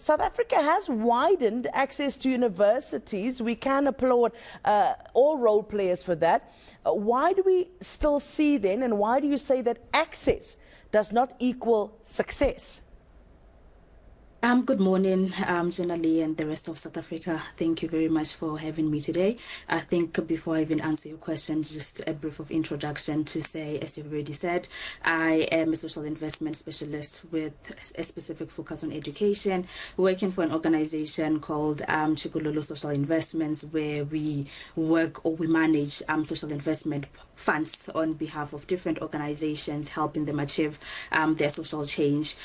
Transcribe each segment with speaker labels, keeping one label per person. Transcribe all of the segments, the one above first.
Speaker 1: South Africa has widened access to universities. We can applaud all role players for that. Why do we still see then, and why do you say that access does not equal success?
Speaker 2: Good morning, Jenali and the rest of South Africa. Thank you very much for having me today. I think before I even answer your question, just a brief of introduction to say, as you've already said, I am a social investment specialist with a specific focus on education, working for an organization called Chikululu Social Investments, where we work or we manage social investment funds on behalf of different organizations, helping them achieve their social change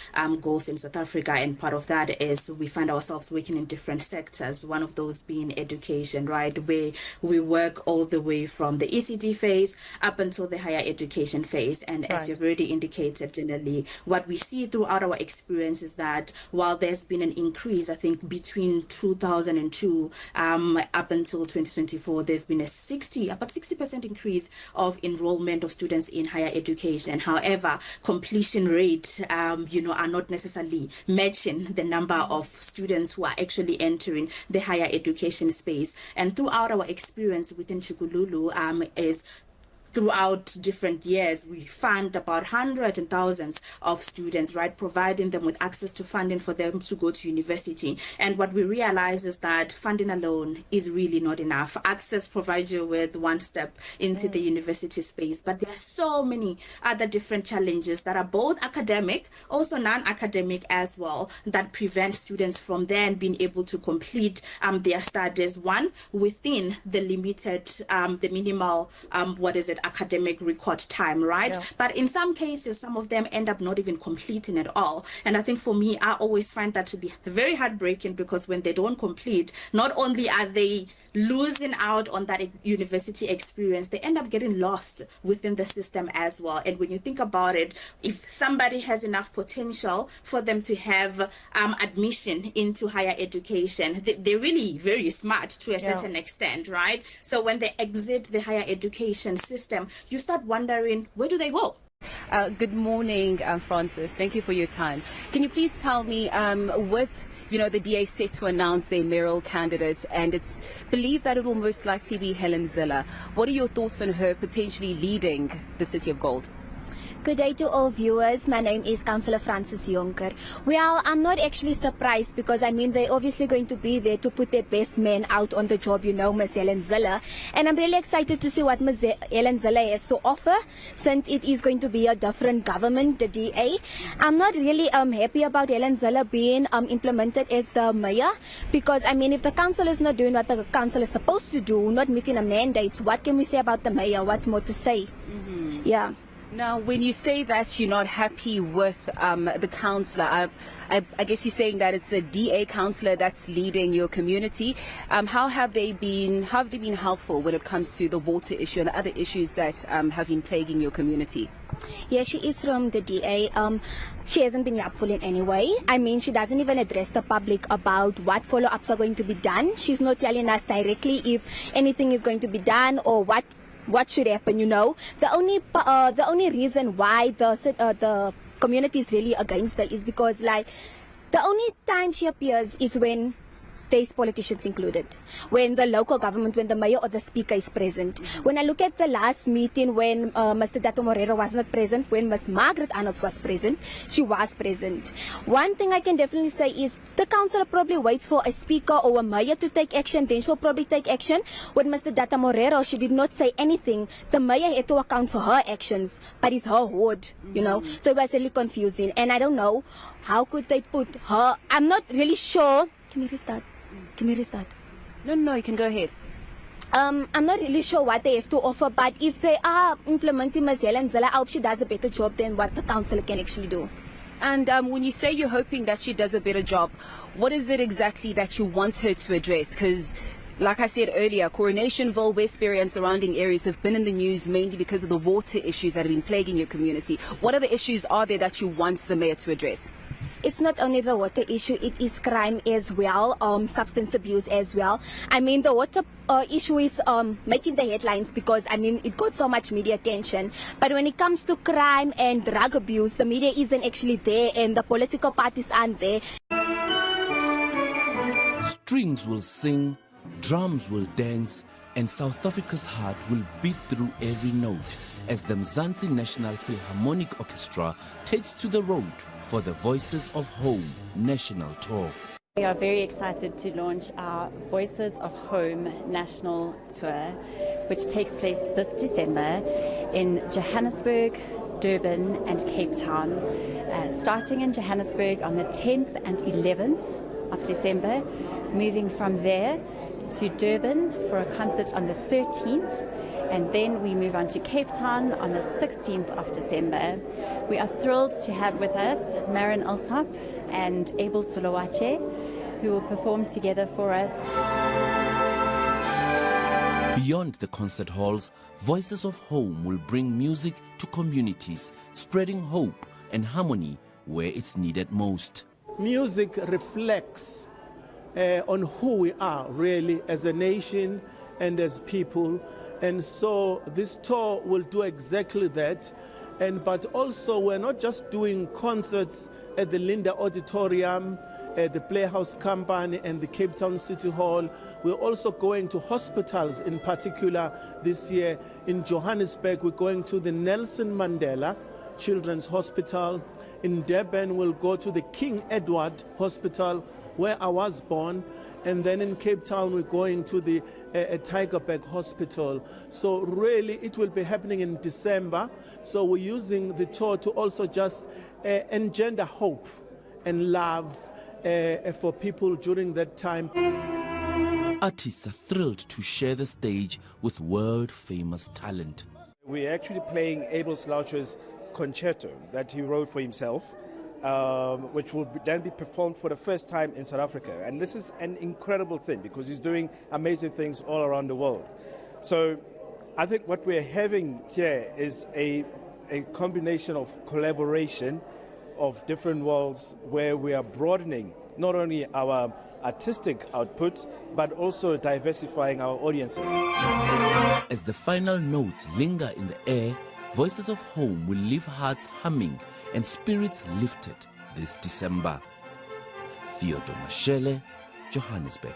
Speaker 2: goals in South Africa. And part of that is we find ourselves working in different sectors, one of those being education, right, where we work all the way from the ECD phase up until the higher education phase. And right, as you've already indicated, generally, what we see throughout our experience is that while there's been an increase, I think between 2002 up until 2024, there's been about 60% increase of enrollment of students in higher education. However, completion rate, are not necessarily matching the number of students who are actually entering the higher education space. And throughout our experience within Chikululu is throughout different years, we fund about hundreds and thousands of students, right, providing them with access to funding for them to go to university. And what we realize is that funding alone is really not enough. Access provides you with one step into the university space, but there are so many other different challenges that are both academic, also non-academic as well, that prevent students from then being able to complete their studies, one, within the limited, the minimal, academic record time, right? Yeah. But in some cases, some of them end up not even completing at all. And I think for me, I always find that to be very heartbreaking, because when they don't complete, not only are they losing out on that university experience, they end up getting lost within the system as well. And when you think about it, if somebody has enough potential for them to have admission into higher education, they're really very smart to a certain extent, right? So when they exit the higher education system, you start wondering, where do they go?
Speaker 3: Good morning, Francis. Thank you for your time. Can you please tell me, with the DA set to announce their mayoral candidate, and it's believed that it will most likely be Helen Zille, what are your thoughts on her potentially leading the City of Gold?
Speaker 4: Good day to all viewers. My name is Councillor Francis Jonker. Well, I'm not actually surprised, because they're obviously going to be there to put their best men out on the job, Ms. Helen Zille. And I'm really excited to see what Ms. Helen Zille has to offer, since it is going to be a different government, the DA. I'm not really happy about Helen Zille being implemented as the mayor, because if the council is not doing what the council is supposed to do, not meeting the mandates, what can we say about the mayor? What's more to say? Yeah.
Speaker 3: Now, when you say that you're not happy with the councillor, I guess you're saying that it's a DA councillor that's leading your community. How have they been helpful when it comes to the water issue and the other issues that have been plaguing your community?
Speaker 4: Yeah, she is from the DA. She hasn't been helpful in any way. She doesn't even address the public about what follow-ups are going to be done. She's not telling us directly if anything is going to be done or what should happen. The only reason why the community is really against her is because, the only time she appears is when there's politicians included, when the local government, when the mayor or the speaker is present. When I look at the last meeting, when Mr. Dato Morero was not present, when Ms. Margaret Arnolds was present, she was present. One thing I can definitely say is the council probably waits for a speaker or a mayor to take action, then she'll probably take action. With Mr. Dato Morero, she did not say anything. The mayor had to account for her actions, but it's her ward, So it was really confusing. And I don't know, how could they put her? I'm not really sure. Can we restart?
Speaker 3: No, you can go ahead.
Speaker 4: I'm not really sure what they have to offer, but if they are implementing Ms. Helen Zille, I hope she does a better job than what the council can actually do.
Speaker 3: And when you say you're hoping that she does a better job, what is it exactly that you want her to address? Because, like I said earlier, Coronationville, Westbury and surrounding areas have been in the news mainly because of the water issues that have been plaguing your community. What other issues are there that you want the mayor to address?
Speaker 4: It's not only the water issue, it is crime as well, substance abuse as well. The water issue is making the headlines because, it got so much media attention. But when it comes to crime and drug abuse, the media isn't actually there and the political parties aren't there.
Speaker 5: Strings will sing, drums will dance, and South Africa's heart will beat through every note as the Mzansi National Philharmonic Orchestra takes to the road for the Voices of Home National Tour.
Speaker 6: We are very excited to launch our Voices of Home National Tour, which takes place this December in Johannesburg, Durban and Cape Town, starting in Johannesburg on the 10th and 11th of December, moving from there to Durban for a concert on the 13th, and then we move on to Cape Town on the 16th of December. We are thrilled to have with us Maren Alsop and Abel Solowache, who will perform together for us.
Speaker 5: Beyond the concert halls, Voices of Home will bring music to communities, spreading hope and harmony where it's needed most.
Speaker 7: Music reflects on who we are really as a nation and as people, and so this tour will do exactly that. But also we're not just doing concerts at the Linda Auditorium, the Playhouse Company and the Cape Town City Hall. We're also going to hospitals, in particular this year in Johannesburg. We're going to the Nelson Mandela Children's Hospital. In Durban we'll go to the King Edward Hospital, where I was born. And then in Cape Town we're going to the Tygerberg Hospital. So really it will be happening in December. So we're using the tour to also just engender hope and love for people during that time.
Speaker 5: Artists are thrilled to share the stage with world-famous talent.
Speaker 8: We're actually playing Abel Solowache's concerto that he wrote for himself, which will then be performed for the first time in South Africa. And this is an incredible thing because he's doing amazing things all around the world. So I think what we're having here is a combination of collaboration of different worlds where we are broadening not only our artistic output but also diversifying our audiences.
Speaker 5: As the final notes linger in the air, Voices of Home will leave hearts humming and spirits lifted this December. Theodore Mashele, Johannesburg.